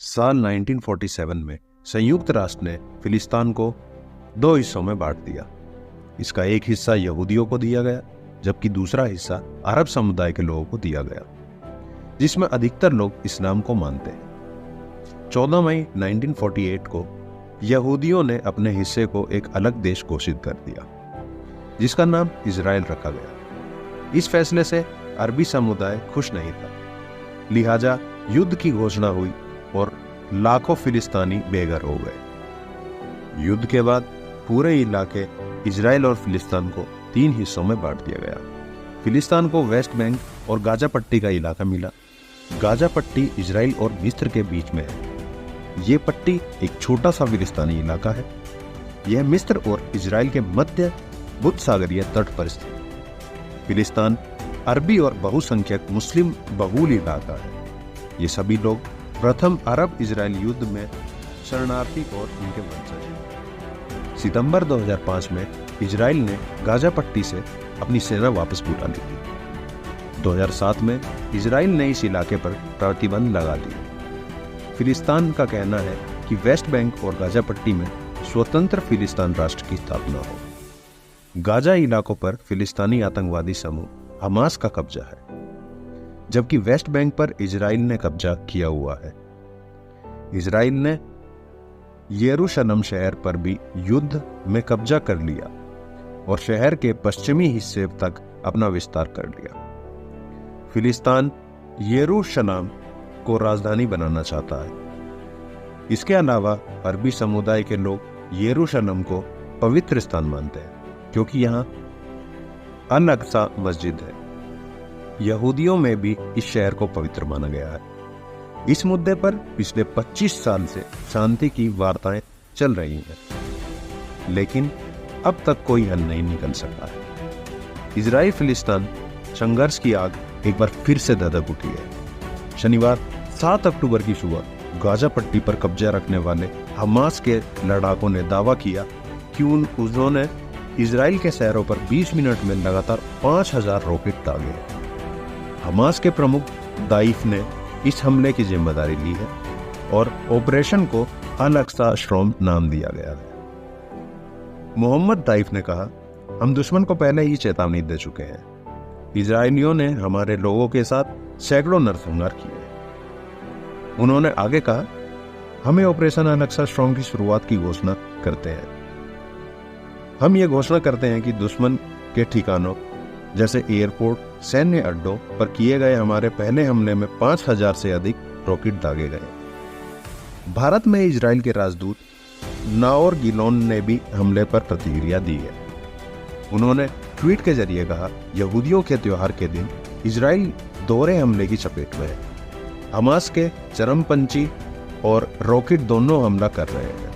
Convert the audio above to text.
साल 1947 में संयुक्त राष्ट्र ने फिलिस्तीन को दो हिस्सों में बांट दिया। इसका एक हिस्सा यहूदियों को दिया गया, जबकि दूसरा हिस्सा अरब समुदाय के लोगों को दिया गया, जिसमें अधिकतर लोग इस्लाम को मानते हैं। 14 मई 1948 को यहूदियों ने अपने हिस्से को एक अलग देश घोषित कर दिया, जिसका नाम इजराइल रखा गया। इस फैसले से अरबी समुदाय खुश नहीं था, लिहाजा युद्ध की घोषणा हुई और लाखों फिलिस्तीनी बेघर हो गए। युद्ध के बाद पूरे इलाके इजराइल और फिलिस्तीन को 3 हिस्सों में बांट दिया गया। फिलिस्तीन को वेस्ट बैंक और गाजा पट्टी का इलाका मिला। गाजा पट्टी इजराइल और मिस्र के बीच में है। ये पट्टी एक छोटा सा फिलिस्तीनी इलाका है। यह मिस्र और इजराइल के मध्य भूमध्य सागरीय तट पर स्थित फिलिस्तीन अरबी और बहुसंख्यक मुस्लिम बहुल इलाका है। ये सभी लोग प्रथम अरब इजराइल युद्ध में शरणार्थी और उनके वंशज हैं। सितंबर 2005 में इजराइल ने गाजा पट्टी से अपनी सेना वापस बुला ली थी। 2007 में इजराइल ने इस इलाके पर प्रतिबंध लगा दिए। फिलिस्तीन का कहना है कि वेस्ट बैंक और गाजा पट्टी में स्वतंत्र फिलिस्तीन राष्ट्र की स्थापना हो। गाजा इलाकों पर फिलिस्तीनी आतंकवादी समूह हमास का कब्जा है, जबकि वेस्ट बैंक पर इजराइल ने कब्जा किया हुआ है। इजराइल ने यरूशलेम शहर पर भी युद्ध में कब्जा कर लिया और शहर के पश्चिमी हिस्से तक अपना विस्तार कर लिया। फिलिस्तीन यरूशलेम को राजधानी बनाना चाहता है। इसके अलावा अरबी समुदाय के लोग यरूशलेम को पवित्र स्थान मानते हैं, क्योंकि यहाँ अल-अक्सा मस्जिद है। यहूदियों में भी इस शहर को पवित्र माना गया है। इस मुद्दे पर पिछले 25 साल से शांति की वार्ताएं चल रही हैं, लेकिन अब तक कोई हल नहीं निकल सका है। इजराइल फिलिस्तीन संघर्ष की आग एक बार फिर से धधक उठी है। शनिवार 7 अक्टूबर की सुबह गाजा पट्टी पर कब्जा रखने वाले हमास के लड़ाकों ने दावा किया कि उन्होंने इजराइल के शहरों पर 20 मिनट में लगातार 5000 रॉकेट दागे। हमास के प्रमुख दाइफ ने इस हमले की जिम्मेदारी ली है और ऑपरेशन को अल-अक्सा स्ट्रॉम नाम दिया गया है। मोहम्मद दाइफ ने कहा, हम दुश्मन को पहले ही चेतावनी दे चुके हैं। इजरायलियों ने हमारे लोगों के साथ सैकड़ों नरसंहार किए। उन्होंने आगे कहा, हमें ऑपरेशन अल-अक्सा स्ट्रॉम की शुरुआत की घोषणा करते हैं। हम ये घोषणा करते हैं कि दुश्मन के ठिकानों जैसे एयरपोर्ट, सैन्य अड्डों पर किए गए हमारे पहले हमले में 5000 से अधिक रॉकेट दागे गए। भारत में इजराइल के राजदूत नाओर गिलोन ने भी हमले पर प्रतिक्रिया दी है। उन्होंने ट्वीट के जरिए कहा, यहूदियों के त्योहार के दिन इजराइल दोहरे हमले की चपेट में है। हमास के चरमपंथी और रॉकेट दोनों हमला कर रहे हैं।